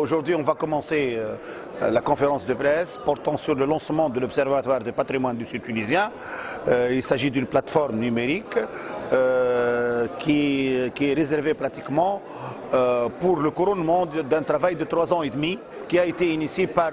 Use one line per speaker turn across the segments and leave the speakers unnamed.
Aujourd'hui, on va commencer la conférence de presse portant sur le lancement de l'Observatoire du patrimoine du Sud tunisien. Il s'agit d'une plateforme numérique qui est réservée pratiquement pour le couronnement d'un travail de 3 ans et demi qui a été initié par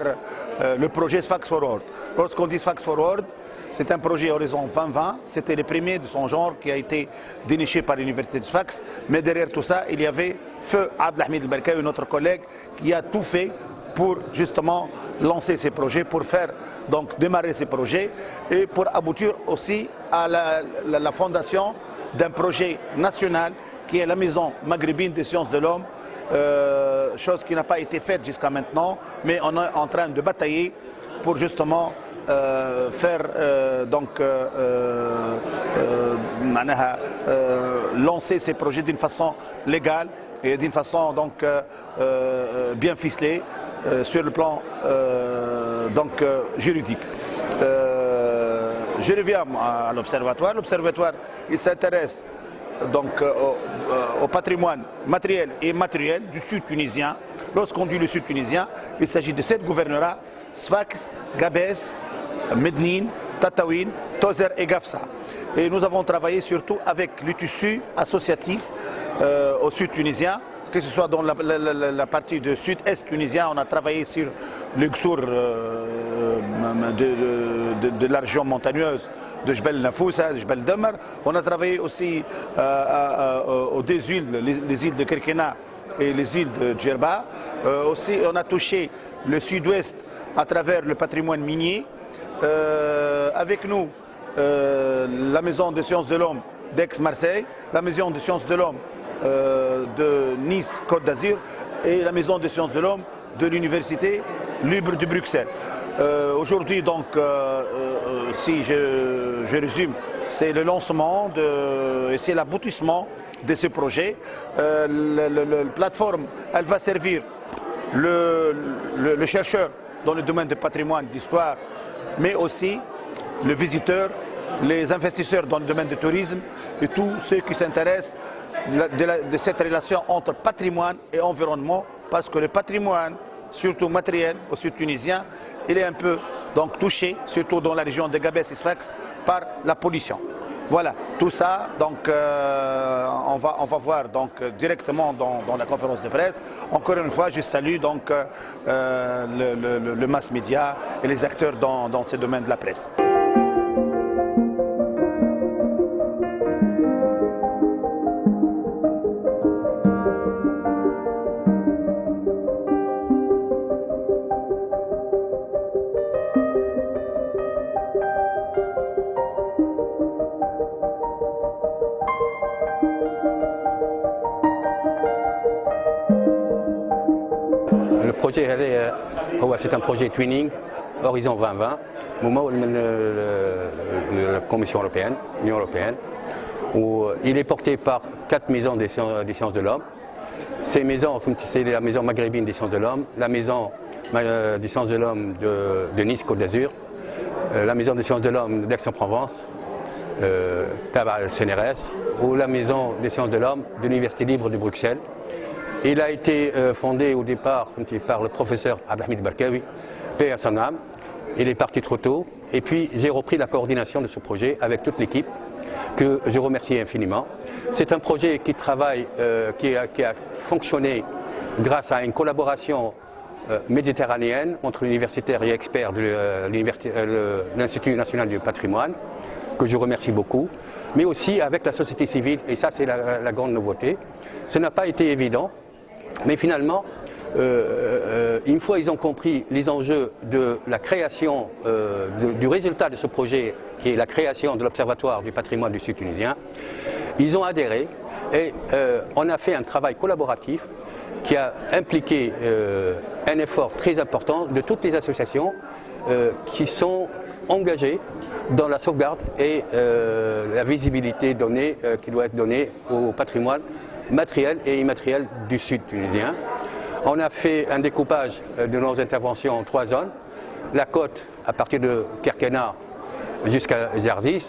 le projet Sfax Forward. Lorsqu'on dit Sfax Forward, c'est un projet Horizon 2020, c'était le premier de son genre qui a été déniché par l'Université de Sfax, mais derrière tout ça, il y avait Feu Abdelhamid El-Berkaoui, notre collègue, qui a tout fait pour justement lancer ces projets, pour faire donc démarrer ces projets et pour aboutir aussi à la fondation d'un projet national qui est la Maison maghrébine des sciences de l'homme, chose qui n'a pas été faite jusqu'à maintenant, mais on est en train de batailler pour justement faire lancer ces projets d'une façon légale et d'une façon donc bien ficelée sur le plan juridique. Je reviens à l'Observatoire. L'Observatoire, il s'intéresse donc au patrimoine matériel et immatériel du Sud tunisien. Lorsqu'on dit le Sud tunisien, il s'agit de 7 gouvernorats: Sfax, Gabès, Mednin, Tataouine, Tozeur et Gafsa. Et nous avons travaillé surtout avec le tissu associatif au Sud tunisien, que ce soit dans la partie du Sud-Est tunisien. On a travaillé sur le Gsour de la région montagneuse de Jbel Nafoussa, de Jbel Demer. On a travaillé aussi aux deux îles, les îles de Kerkena et les îles de Djerba. Aussi, on a touché le Sud-Ouest à travers le patrimoine minier. Avec nous, la Maison des sciences de l'homme d'Aix-Marseille, la Maison des sciences de l'homme de Nice-Côte d'Azur et la Maison des sciences de l'homme de l'Université libre de Bruxelles. Aujourd'hui, donc, si je résume, c'est le lancement et c'est l'aboutissement de ce projet. La plateforme, elle va servir le chercheur dans le domaine du patrimoine, d'histoire, mais aussi le visiteur, les investisseurs dans le domaine du tourisme et tous ceux qui s'intéressent de cette relation entre patrimoine et environnement, parce que le patrimoine, surtout matériel au Sud tunisien, il est un peu donc touché, surtout dans la région de Gabès et Sfax, par la pollution. Voilà, tout ça, donc, on va voir donc, directement dans la conférence de presse. Encore une fois, je salue donc, le mass média et les acteurs dans ce domaine de la presse.
Le projet c'est un projet Twinning Horizon 2020 moment la Commission européenne, l'Union européenne, où il est porté par 4 maisons des sciences de l'homme. Ces maisons, c'est la Maison maghrébine des sciences de l'homme, la Maison des sciences de l'homme de Nice Côte d'Azur, la Maison des sciences de l'homme d'Aix-en-Provence, Tabar el CNRS, ou la Maison des sciences de l'homme de l'Université libre de Bruxelles. Il a été fondé au départ par le professeur Abdelhamid El-Berkaoui, paix à son âme. Il est parti trop tôt et puis j'ai repris la coordination de ce projet avec toute l'équipe que je remercie infiniment. C'est un projet qui travaille, qui a fonctionné grâce à une collaboration méditerranéenne entre universitaires et experts de l'Institut national du patrimoine, que je remercie beaucoup, mais aussi avec la société civile, et ça c'est la grande nouveauté. Ce n'a pas été évident, mais finalement, une fois ils ont compris les enjeux de la création, du résultat de ce projet, qui est la création de l'Observatoire du patrimoine du Sud tunisien, Ils ont adhéré et on a fait un travail collaboratif qui a impliqué un effort très important de toutes les associations qui sont engagées dans la sauvegarde et la visibilité donnée, qui doit être donnée au patrimoine matériel et immatériel du sud tunisien. On a fait un découpage de nos interventions en 3 zones. La côte à partir de Kerkena jusqu'à Zarzis,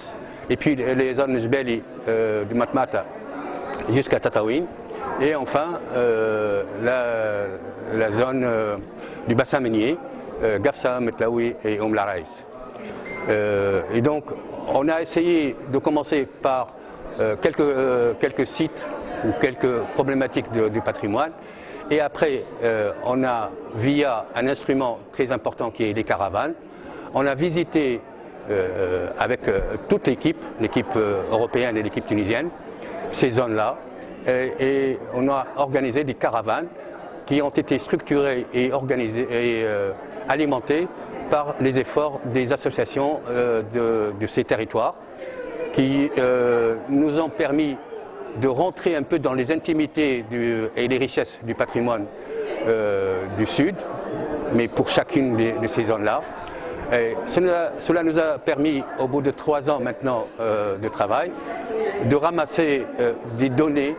et puis les zones Jbeli du Matmata jusqu'à Tataouine, et enfin la zone du bassin minier, Gafsa, Metlaoui et Laraïs. Et donc on a essayé de commencer par quelques sites ou quelques problématiques du patrimoine, et après on a, via un instrument très important qui est les caravanes, on a visité avec toute l'équipe européenne et l'équipe tunisienne, ces zones-là, et on a organisé des caravanes qui ont été structurées et organisées et alimentées par les efforts des associations de ces territoires qui nous ont permis de rentrer un peu dans les intimités et les richesses du patrimoine du Sud, mais pour chacune de ces zones-là. Cela nous a permis, au bout de 3 ans maintenant de travail, de ramasser des données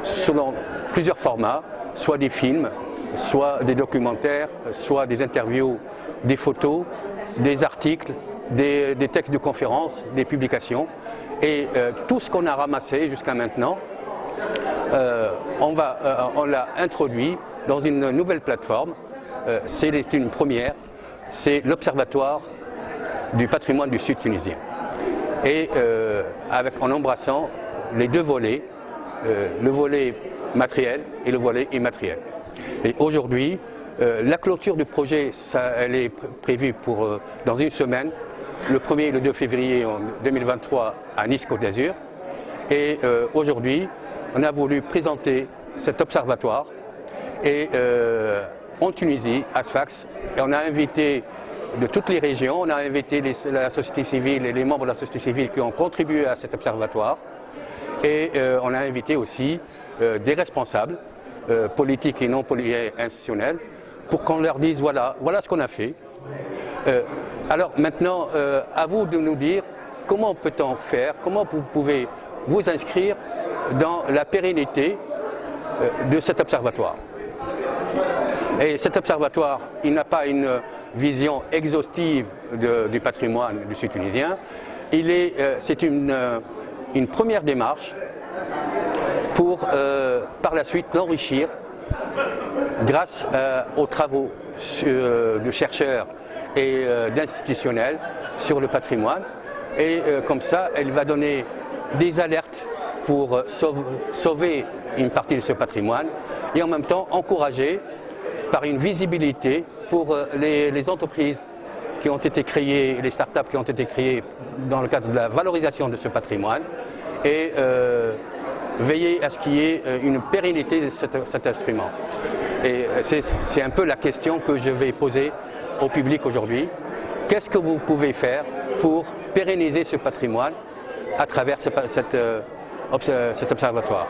selon plusieurs formats, soit des films, soit des documentaires, soit des interviews, des photos, des articles, des textes de conférences, des publications. Et tout ce qu'on a ramassé jusqu'à maintenant, on l'a introduit dans une nouvelle plateforme. C'est une première, c'est l'Observatoire du patrimoine du Sud tunisien. Et en embrassant les 2 volets, le volet matériel et le volet immatériel. Et aujourd'hui, la clôture du projet, elle est prévue pour dans une semaine, le 1er et le 2 février 2023 à Nice-Côte d'Azur. Et aujourd'hui, on a voulu présenter cet observatoire et en Tunisie, à Sfax, et on a invité de toutes les régions, on a invité la société civile et les membres de la société civile qui ont contribué à cet observatoire, et on a invité aussi des responsables politiques et non institutionnels pour qu'on leur dise voilà ce qu'on a fait. Alors maintenant, à vous de nous dire comment peut-on faire, comment vous pouvez vous inscrire dans la pérennité de cet observatoire. Et cet observatoire, il n'a pas une vision exhaustive du patrimoine du Sud tunisien. C'est une première démarche pour par la suite l'enrichir grâce aux travaux de chercheurs et d'institutionnels sur le patrimoine. Et comme ça, elle va donner des alertes pour sauver une partie de ce patrimoine et en même temps encourager par une visibilité pour les entreprises qui ont été créées, les startups qui ont été créées dans le cadre de la valorisation de ce patrimoine, et veiller à ce qu'il y ait une pérennité de cet instrument. Et c'est un peu la question que je vais poser au public aujourd'hui. Qu'est-ce que vous pouvez faire pour pérenniser ce patrimoine à travers cet observatoire ?